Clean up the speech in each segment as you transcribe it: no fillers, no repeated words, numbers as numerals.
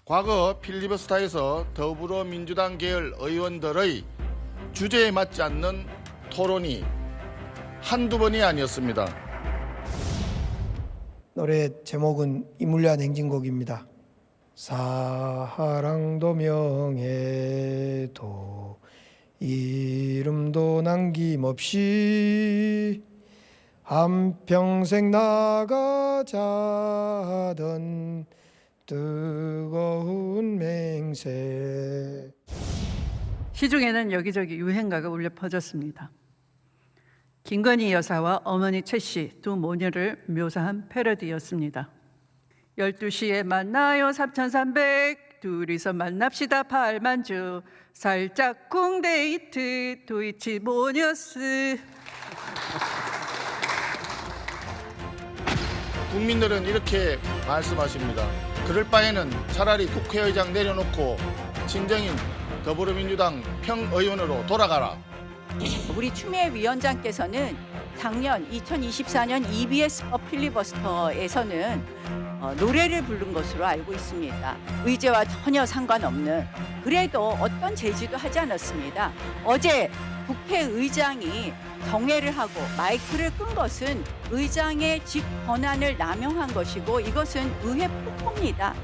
과거 필리버스터에서 더불어민주당 계열 의원들의 주제에 맞지 않는 토론이 한두 번이 아니었습니다. 노래 제목은 이물리안 행진곡입니다. 사랑도 명예도 이름도 남김없이 한평생 나가자던 뜨거운 맹세. 시중에는 여기저기 유행가가 울려 퍼졌습니다. 김건희 여사와 어머니 최 씨 두 모녀를 묘사한 패러디였습니다. 12시에 만나요 3300 둘이서 만납시다 8만주 살짝 쿵데이트 도이치 모녀스. 국민들은 이렇게 말씀하십니다. 그럴 바에는 차라리 국회의장 내려놓고 진정인 더불어민주당 평의원으로 돌아가라. 우리 추미애 위원장께서는 작년 2024년 EBS법 필리버스터에서는 노래를 부른 것으로 알고 있습니다. 의제와 전혀 상관없는, 그래도 어떤 제지도 하지 않았습니다. 어제 국회의장이 경애를 하고 마이크를 끈 것은 의장의 직 권한을 남용한 것이고 이것은 의회 폭포입니다.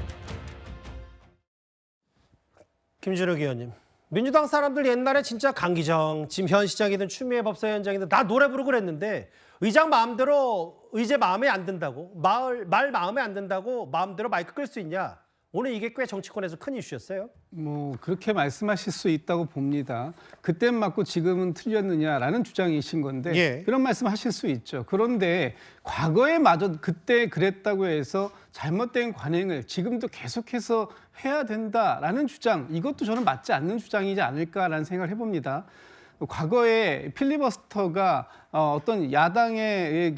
김준욱 의원님, 민주당 사람들 옛날에 진짜 강기정, 지금 현 시장이든 추미애 법사위원장이든 다 노래 부르고 그랬는데 의장 마음대로 의제 마음에 안 든다고, 말 마음에 안 든다고 마음대로 마이크 끌 수 있냐? 오늘 이게 꽤 정치권에서 큰 이슈였어요. 뭐 그렇게 말씀하실 수 있다고 봅니다. 그땐 맞고 지금은 틀렸느냐라는 주장이신 건데 예. 그런 말씀하실 수 있죠. 그런데 과거에 마저 그때 그랬다고 해서 잘못된 관행을 지금도 계속해서 해야 된다라는 주장, 이것도 저는 맞지 않는 주장이지 않을까라는 생각을 해봅니다. 과거에 필리버스터가 어떤 야당의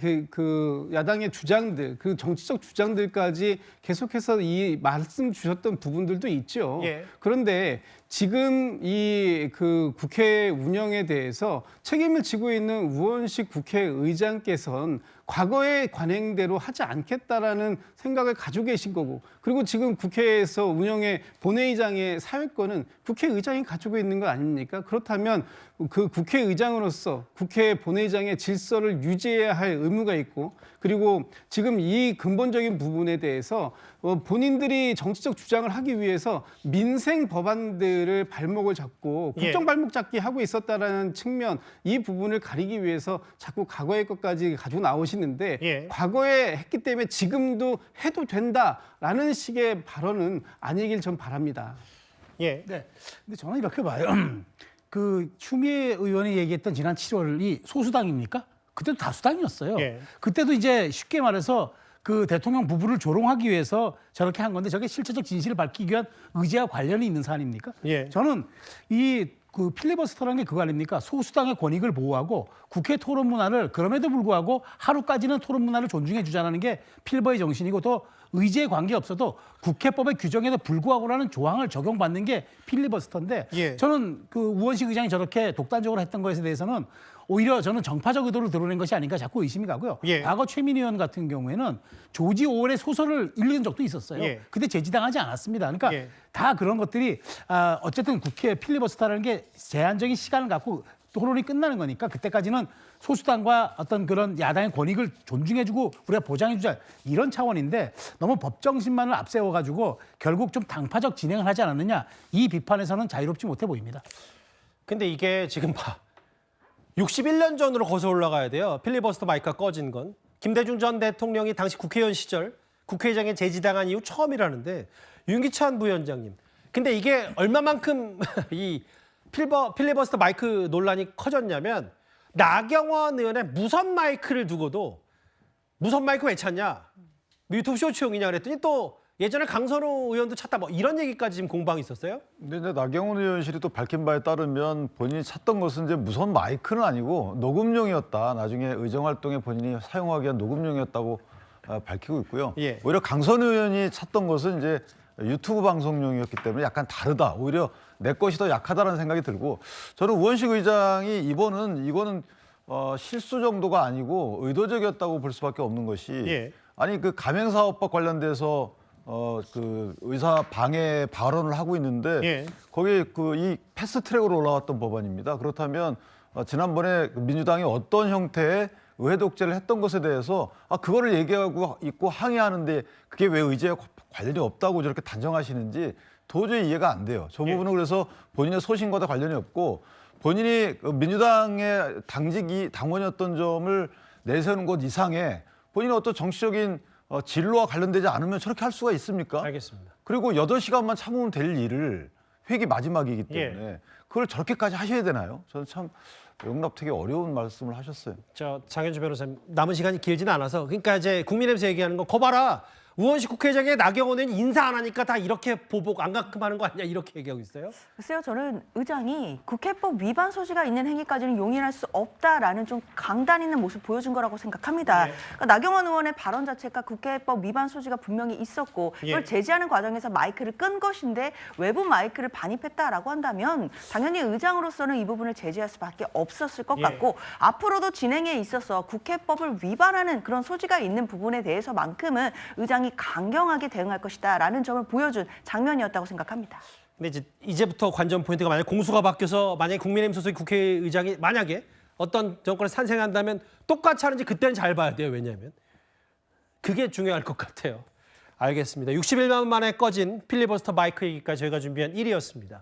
야당의 주장들, 그 정치적 주장들까지 계속해서 이 말씀 주셨던 부분들도 있죠. 예. 그런데 지금 이 국회 운영에 대해서 책임을 지고 있는 우원식 국회의장께서는 과거의 관행대로 하지 않겠다라는 생각을 가지고 계신 거고, 그리고 지금 국회에서 운영의 본회의장의 사회권은 국회의장이 가지고 있는 거 아닙니까? 그렇다면 그 국회의장으로서 국회 본회의장의 질서를 유지해야 할 의무가 있고, 그리고 지금 이 근본적인 부분에 대해서 본인들이 정치적 주장을 하기 위해서 민생 법안들을 발목을 잡고 국정 발목 잡기 하고 있었다라는 측면, 이 부분을 가리기 위해서 자꾸 과거의 것까지 가지고 나오시는데 과거에 했기 때문에 지금도 해도 된다라는 식의 발언은 아니길 전 바랍니다. 네. 근데 저는 이렇게 봐요. 그 추미애 의원이 얘기했던 지난 7월이 소수당입니까? 그때도 다수당이었어요. 그때도 이제 쉽게 말해서 그 대통령 부부를 조롱하기 위해서 저렇게 한 건데, 저게 실체적 진실을 밝히기 위한 의제와 관련이 있는 사안입니까? 저는 그 필리버스터라는 게 그거 아닙니까? 소수당의 권익을 보호하고 국회 토론 문화를, 그럼에도 불구하고 하루까지는 토론 문화를 존중해 주자는 게 필버의 정신이고, 또 의제에 관계없어도 국회법의 규정에도 불구하고라는 조항을 적용받는 게 필리버스터인데, 저는 그 우원식 의장이 저렇게 독단적으로 했던 것에 대해서는 오히려 저는 정파적 의도를 드러낸 것이 아닌가 자꾸 의심이 가고요. 과거 최민희 의원 같은 경우에는 조지 오웰의 소설을 읽은 적도 있었어요. 그때 제지당하지 않았습니다. 그러니까 다 그런 것들이 어쨌든 국회 필리버스터라는 게 제한적인 시간을 갖고 토론이 끝나는 거니까 그때까지는 소수당과 어떤 그런 야당의 권익을 존중해주고 우리가 보장해주자, 이런 차원인데 너무 법정신만을 앞세워가지고 결국 좀 당파적 진행을 하지 않았느냐, 이 비판에서는 자유롭지 못해 보입니다. 근데 이게 지금 61년 전으로 거슬러 올라가야 돼요. 필리버스터 마이크가 꺼진 건. 김대중 전 대통령이 당시 국회의원 시절 국회의장에 제지당한 이후 처음이라는데, 윤기찬 부위원장님, 근데 이게 얼마만큼 이 필리버스터 마이크 논란이 커졌냐면, 나경원 의원의 무선 마이크를 두고도 무선 마이크 왜 찾냐? 유튜브 쇼츠용이냐 그랬더니 또 예전에 강선우 의원도 찾다, 뭐 이런 얘기까지 지금 공방이 있었어요? 근데 이제 나경원 의원실이 또 밝힌 바에 따르면 본인이 찾던 것은 이제 무선 마이크는 아니고 녹음용이었다. 나중에 의정활동에 본인이 사용하기 위한 녹음용이었다고 밝히고 있고요. 오히려 강선우 의원이 찾던 것은 이제 유튜브 방송용이었기 때문에 약간 다르다. 오히려 내 것이 더 약하다는 생각이 들고, 저는 우원식 의장이 이거는 실수 정도가 아니고 의도적이었다고 볼 수밖에 없는 것이, 아니 그 가맹사업법 관련돼서 그 의사 방해 발언을 하고 있는데 거기 그 이 패스트트랙으로 올라왔던 법안입니다. 그렇다면 지난번에 민주당이 어떤 형태의 의회 독재를 했던 것에 대해서 그거를 얘기하고 있고 항의하는데 그게 왜 의제에 관련이 없다고 저렇게 단정하시는지 도저히 이해가 안 돼요. 저 부분은 그래서 본인의 소신과도 관련이 없고 본인이 민주당의 당원이었던 점을 내세우는 것 이상의 본인의 어떤 정치적인 진로와 관련되지 않으면 저렇게 할 수가 있습니까? 알겠습니다. 그리고 8시간만 참으면 될 일을 회기 마지막이기 때문에 그걸 저렇게까지 하셔야 되나요? 저는 참 용납되기 어려운 말씀을 하셨어요. 장현주 변호사님, 남은 시간이 길지는 않아서 그러니까 이제 국민의힘에서 얘기하는 거 거봐라. 우원식 국회의장의 나경원은 인사 안 하니까 다 이렇게 보복 안 가끔하는 거 아니냐 이렇게 얘기하고 있어요. 글쎄요, 저는 의장이 국회법 위반 소지가 있는 행위까지는 용인할 수 없다라는 좀 강단 있는 모습 보여준 거라고 생각합니다. 그러니까 나경원 의원의 발언 자체가 국회법 위반 소지가 분명히 있었고 이걸 제지하는 과정에서 마이크를 끈 것인데 외부 마이크를 반입했다라고 한다면 당연히 의장으로서는 이 부분을 제지할 수밖에 없었을 것 같고 앞으로도 진행에 있어서 국회법을 위반하는 그런 소지가 있는 부분에 대해서만큼은 의장이 강경하게 대응할 것이다라는 점을 보여준 장면이었다고 생각합니다. 근데 이제부터 관전 포인트가 만약 공수가 바뀌어서 만약에 국민의힘 소속의 국회의장이 만약에 어떤 정권을 산생한다면 똑같이 하는지 그때는 잘 봐야 돼요. 왜냐하면 그게 중요할 것 같아요. 알겠습니다. 61만 만에 꺼진 필리버스터 마이크 얘기까지 저희가 준비한 1위였습니다.